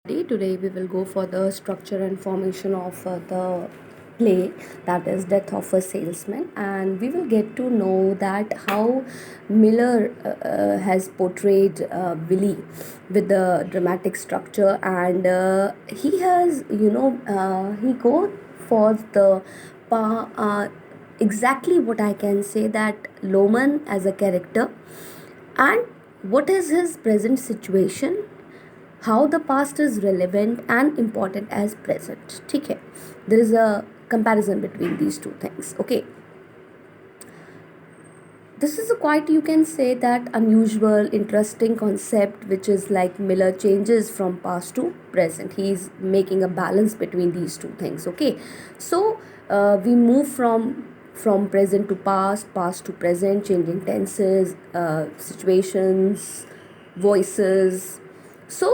Today we will go for the structure and formation of the play, that is Death of a Salesman, and we will get to know that how Miller has portrayed Willie with the dramatic structure, and he has he go for the exactly what I can say, that Loman as a character and what is his present situation, how the past is relevant and important as present. ठीक है, there is a comparison between these two things. Okay, this is a quite, you can say, that unusual interesting concept, which is like Miller changes from past to present. He is making a balance between these two things. Okay, so we move from present to past, past to present, changing tenses, situations, voices. So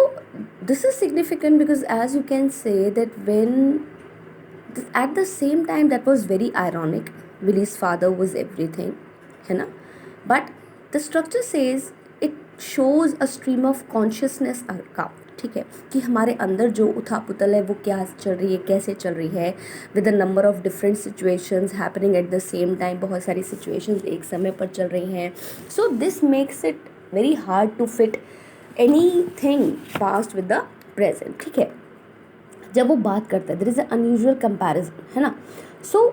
this is significant because, as you can say, that when at the same time, that was very ironic. Willie's father was everything, है ना, but the structure says it shows a stream of consciousness का, ठीक है, कि हमारे अंदर जो उथा पुतल है वो क्या चल रही है, कैसे चल रही है, with a number of different situations happening at the same time. बहुत सारी सिचुएशंस एक समय पर चल रही हैं. So this makes it very hard to fit anything past with the present. ठीक है, जब वो बात करता है, there is a unusual comparison, है ना. सो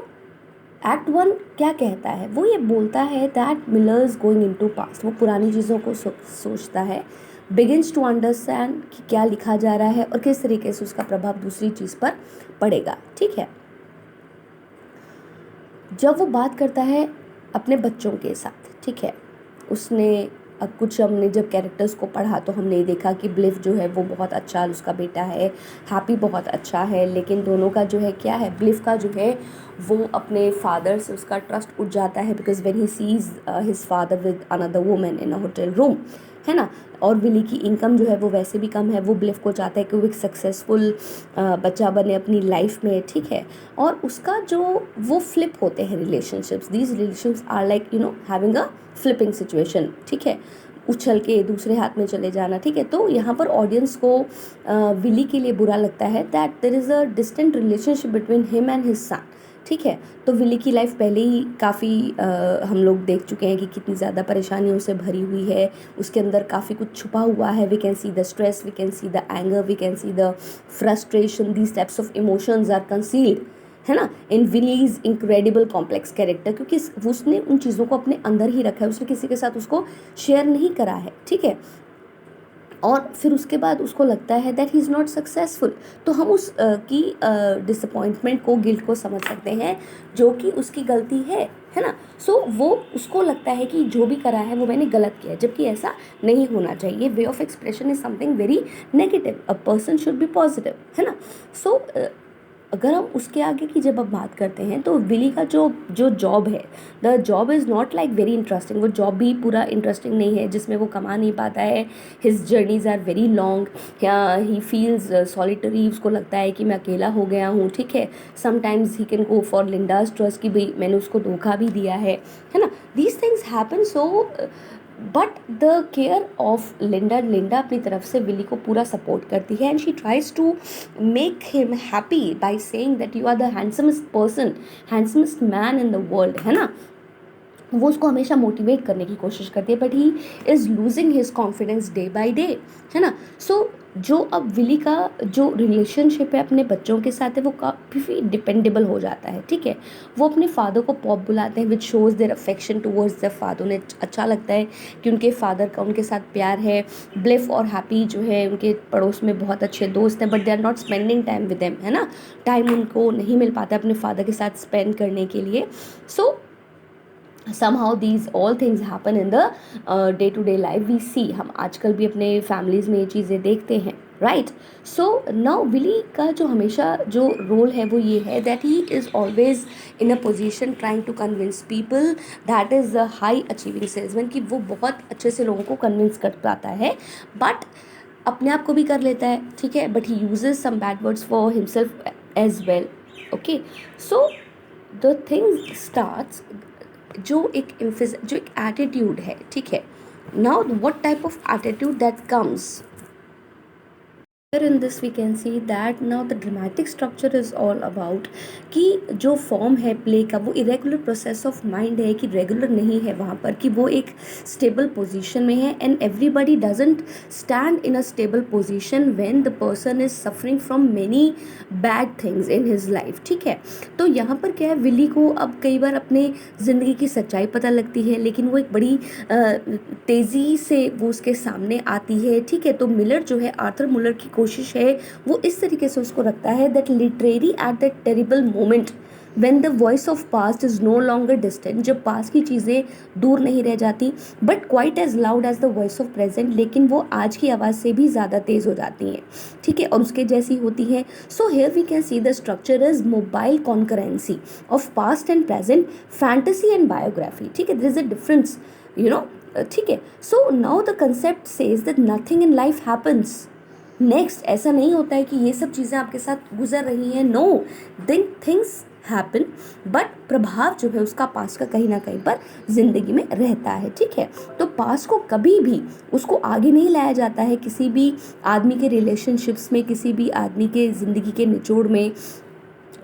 एक्ट वन क्या कहता है, वो ये बोलता है that Miller is going into past. वो पुरानी चीज़ों को सोचता है, बिगिन्स टू अंडरस्टैंड कि क्या लिखा जा रहा है और किस तरीके से उसका प्रभाव दूसरी चीज़ पर पड़ेगा. ठीक है, जब वो बात करता है अपने बच्चों के साथ, ठीक है, उसने अब कुछ, हमने जब कैरेक्टर्स को पढ़ा तो हमने ये देखा कि ब्लिफ जो है वो बहुत अच्छा उसका बेटा है, हैप्पी बहुत अच्छा है, लेकिन दोनों का जो है क्या है, ब्लिफ का जो है वो अपने फादर से उसका ट्रस्ट उठ जाता है, because when he sees his father with another woman in a hotel room, है ना. और विली की इनकम जो है वो वैसे भी कम है. वो ब्लिफ को चाहता है कि वो एक सक्सेसफुल बच्चा बने अपनी लाइफ में. ठीक है, और उसका जो वो फ्लिप होते हैं relationships, these relationships are like having a flipping situation. ठीक है, उछल के दूसरे हाथ में चले जाना. ठीक है, तो यहाँ पर ऑडियंस को विली के लिए बुरा लगता है that there is a distant relationship between him and his son. ठीक है, तो विली की लाइफ पहले ही काफ़ी हम लोग देख चुके हैं कि कितनी ज़्यादा परेशानियों से भरी हुई है. उसके अंदर काफ़ी कुछ छुपा हुआ है. We can see the stress, we can see the anger, we can see the frustration. These types of emotions are concealed, है ना, in Willy's incredible complex character, क्योंकि उसने उन चीज़ों को अपने अंदर ही रखा है, उसने किसी के साथ उसको शेयर नहीं करा है. ठीक है, और फिर उसके बाद उसको लगता है that he is not successful. तो हम उस की डिसअपॉइंटमेंट को, गिल्ट को समझ सकते हैं, जो कि उसकी गलती है ना. सो वो उसको लगता है कि जो भी करा है वो मैंने गलत किया है, जबकि ऐसा नहीं होना चाहिए. Way of expression is something very negative. A person should be positive, है ना. सो अगर हम उसके आगे की जब हम बात करते हैं, तो विली का जो जॉब है, the job is not like very interesting. वो जॉब भी पूरा इंटरेस्टिंग नहीं है, जिसमें वो कमा नहीं पाता है. His journeys are very long. He feels solitary. उसको लगता है कि मैं अकेला हो गया हूँ. ठीक है, sometimes he can go for Linda's trust, कि भाई मैंने उसको धोखा भी दिया है ना. These things happen. So but the care of Linda अपनी तरफ से विली को पूरा सपोर्ट करती है, and she tries to make him happy by saying that you are the handsomest person, handsomest man in the world, है ना. वो उसको हमेशा मोटिवेट करने की कोशिश करती है, but he is losing his confidence day by day, है ना. सो जो अब विली का जो रिलेशनशिप है अपने बच्चों के साथ है, वो काफ़ी डिपेंडेबल हो जाता है. ठीक है, वो अपने फादर को पॉप बुलाते हैं, which shows their affection towards their father. उन्हें अच्छा लगता है कि उनके फादर का उनके साथ प्यार है. ब्लिफ और हैप्पी जो है उनके पड़ोस में बहुत अच्छे दोस्त हैं, but they are not spending time with them, है ना. टाइम उनको नहीं मिल पाता अपने फादर के साथ स्पेंड करने के लिए. सो somehow these all things happen in the day to day life we see. हम आजकल भी अपने फैमिलीज़ में ये चीज़ें देखते हैं, राइट. सो नाउ विली का जो हमेशा जो रोल है वो ये है that he is always in a position trying to convince people. That is a high achieving salesman, कि वो बहुत अच्छे से लोगों को कन्विंस कर पाता है, बट अपने आप को भी कर लेता है. ठीक है, but he uses some bad words for himself as well. Okay, so the thing starts, जो एक एटीट्यूड है. ठीक है, now what type of attitude that comes In this we can see that now the dramatic structure is all about कि जो form है play का वो इरेगुलर प्रोसेस ऑफ माइंड है कि रेगुलर नहीं है वहाँ पर, कि वो एक स्टेबल पोजीशन में है and everybody doesn't stand in a stable position when the person is suffering from many bad things in his life. ठीक है, तो यहाँ पर क्या है, विली को अब कई बार अपने ज़िंदगी की सच्चाई पता लगती है, लेकिन वो एक बड़ी तेज़ी से वो उसके सामने आती है। ठीक है, तो मिलर जो है, आर्थर मुलर की कोशिश है वो इस तरीके से उसको रखता है that literary at that terrible moment when the voice of past is no longer distant, जब पास्ट की चीज़ें दूर नहीं रह जाती but quite as loud as the voice of present, लेकिन वो आज की आवाज़ से भी ज़्यादा तेज़ हो जाती हैं। ठीक है, और उसके जैसी होती हैं। So here we can see the structure is mobile concurrency of past and present, fantasy and biography. ठीक है, there is a difference, you know. ठीक है, so now the concept says that nothing in life happens next. ऐसा नहीं होता है कि ये सब चीज़ें आपके साथ गुजर रही हैं, नो, थिंग्स हैपन, बट प्रभाव जो है उसका पास्ट का कहीं ना कहीं पर ज़िंदगी में रहता है। ठीक है, तो पास्ट को कभी भी उसको आगे नहीं लाया जाता है किसी भी आदमी के रिलेशनशिप्स में, किसी भी आदमी के ज़िंदगी के निचोड़ में,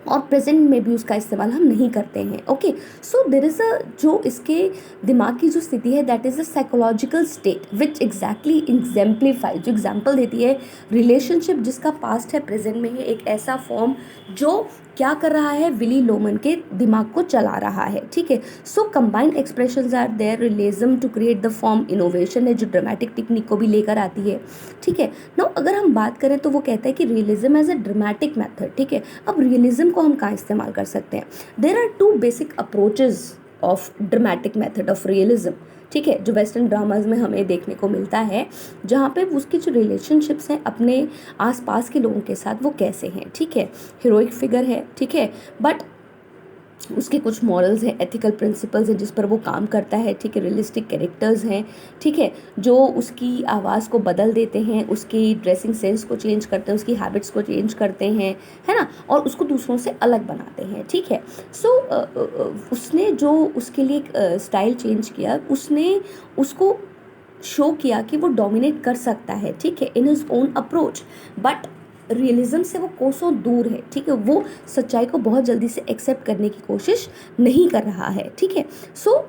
और प्रेजेंट में भी उसका इस्तेमाल हम नहीं करते हैं। Okay, so there is a, जो इसके दिमाग की जो स्थिति है that is a psychological state which exactly exemplify, जो एग्जाम्पल देती है रिलेशनशिप जिसका पास्ट है प्रेजेंट में है, एक ऐसा फॉर्म जो क्या कर रहा है, विली लोमन के दिमाग को चला रहा है। ठीक है, so combined expressions are there, realism to create the form, innovation है जो ड्रामेटिक टेक्निक को भी लेकर आती है। ठीक है, नाउ अगर हम बात करें तो वो कहता है कि realism as a dramatic method. ठीक है, अब रियलिज्म को हम कहाँ इस्तेमाल कर सकते हैं? There are two basic approaches of dramatic method of realism. ठीक है, जो वेस्टर्न ड्रामाज में हमें देखने को मिलता है, जहाँ पे उसकी जो रिलेशनशिप्स हैं अपने आसपास के लोगों के साथ वो कैसे हैं। ठीक है, हीरोइक फिगर है, ठीक है, बट उसके कुछ मॉरल्स हैं, एथिकल प्रिंसिपल्स हैं जिस पर वो काम करता है। ठीक है, रियलिस्टिक कैरेक्टर्स हैं, ठीक है, जो उसकी आवाज़ को बदल देते हैं, उसकी ड्रेसिंग सेंस को चेंज करते हैं, उसकी हैबिट्स को चेंज करते हैं, है ना, और उसको दूसरों से अलग बनाते हैं। ठीक है, सो उसने जो उसके लिए स्टाइल चेंज किया, उसने उसको शो किया कि वो डोमिनेट कर सकता है। ठीक है, in his own approach, but realism से वो कोसों दूर है। ठीक है, वो सच्चाई को बहुत जल्दी से एक्सेप्ट करने की कोशिश नहीं कर रहा है। ठीक है, सो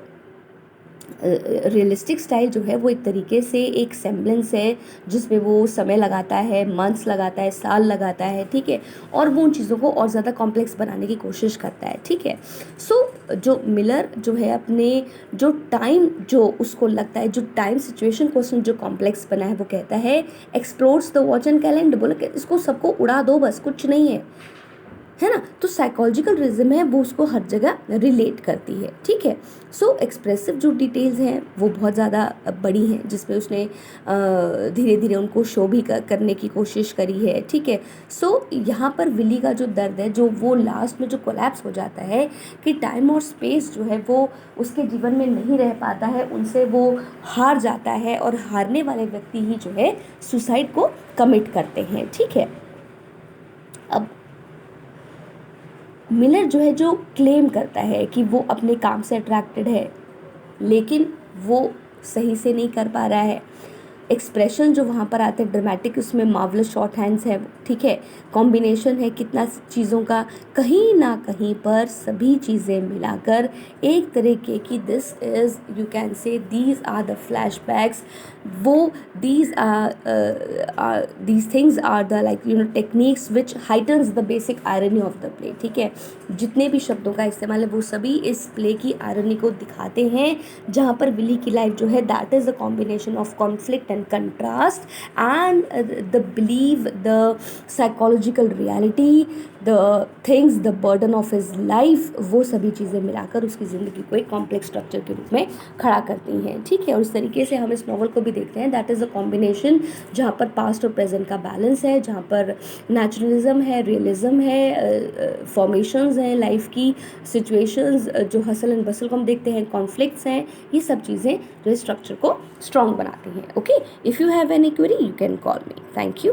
रियलिस्टिक स्टाइल जो है वो एक तरीके से एक सेम्बलेंस है जिसमें वो समय लगाता है, मंथ्स लगाता है, साल लगाता है। ठीक है, और वो उन चीज़ों को और ज़्यादा कॉम्प्लेक्स बनाने की कोशिश करता है। ठीक है, सो जो मिलर जो है अपने जो टाइम, जो उसको लगता है, जो टाइम सिचुएशन को उसने जो कॉम्प्लेक्स बना है, वो कहता है explores the watch and calendar, बोला कि इसको सबको उड़ा दो बस, कुछ नहीं है ना। तो साइकोलॉजिकल रिज्म है वो उसको हर जगह रिलेट करती है। ठीक है, सो एक्सप्रेसिव जो डिटेल्स हैं वो बहुत ज़्यादा बड़ी हैं, जिसमें उसने धीरे धीरे उनको शो भी करने की कोशिश करी है। ठीक है, सो यहाँ पर विली का जो दर्द है, जो वो लास्ट में जो कोलैप्स हो जाता है कि टाइम और स्पेस जो है वो उसके जीवन में नहीं रह पाता है, उनसे वो हार जाता है, और हारने वाले व्यक्ति ही जो है सुसाइड को कमिट करते हैं। ठीक है, अब मिलर जो है जो क्लेम करता है कि वो अपने काम से अट्रैक्टेड है, लेकिन वो सही से नहीं कर पा रहा है। एक्सप्रेशन जो वहाँ पर आते हैं ड्रामेटिक, उसमें मार्वलस शॉर्ट हैंड्स है। ठीक है, कॉम्बिनेशन है कितना चीज़ों का, कहीं ना कहीं पर सभी चीज़ें मिलाकर एक तरीके की this is, you can say these are the flashbacks, वो these things are the like you know techniques which heightens the basic irony of the play. ठीक है, जितने भी शब्दों का इस्तेमाल है वो सभी इस प्ले की आयरनी को दिखाते हैं, जहाँ पर विली की लाइफ जो है that is the combination of conflict and contrast and the belief, the psychological reality, the things, the burden of his life, वो सभी चीज़ें मिलाकर उसकी ज़िंदगी को एक कॉम्प्लेक्स स्ट्रक्चर के रूप में खड़ा करती हैं। ठीक है, और इस तरीके से हम इस नॉवल को भी देखते हैं दैट इज़ अ कॉम्बिनेशन जहाँ पर पास्ट और प्रेजेंट का बैलेंस है, जहाँ पर नेचुरलिज्म है, रियलिज्म है, फॉर्मेशंस हैं लाइफ की, सिचुएशंस जो हसल एंड बसल को हम देखते हैं, कॉन्फ्लिक्ट्स हैं, ये सब चीज़ें जो स्ट्रक्चर को स्ट्रॉन्ग बनाती हैं। Okay, if you have any query you can call me. Thank you.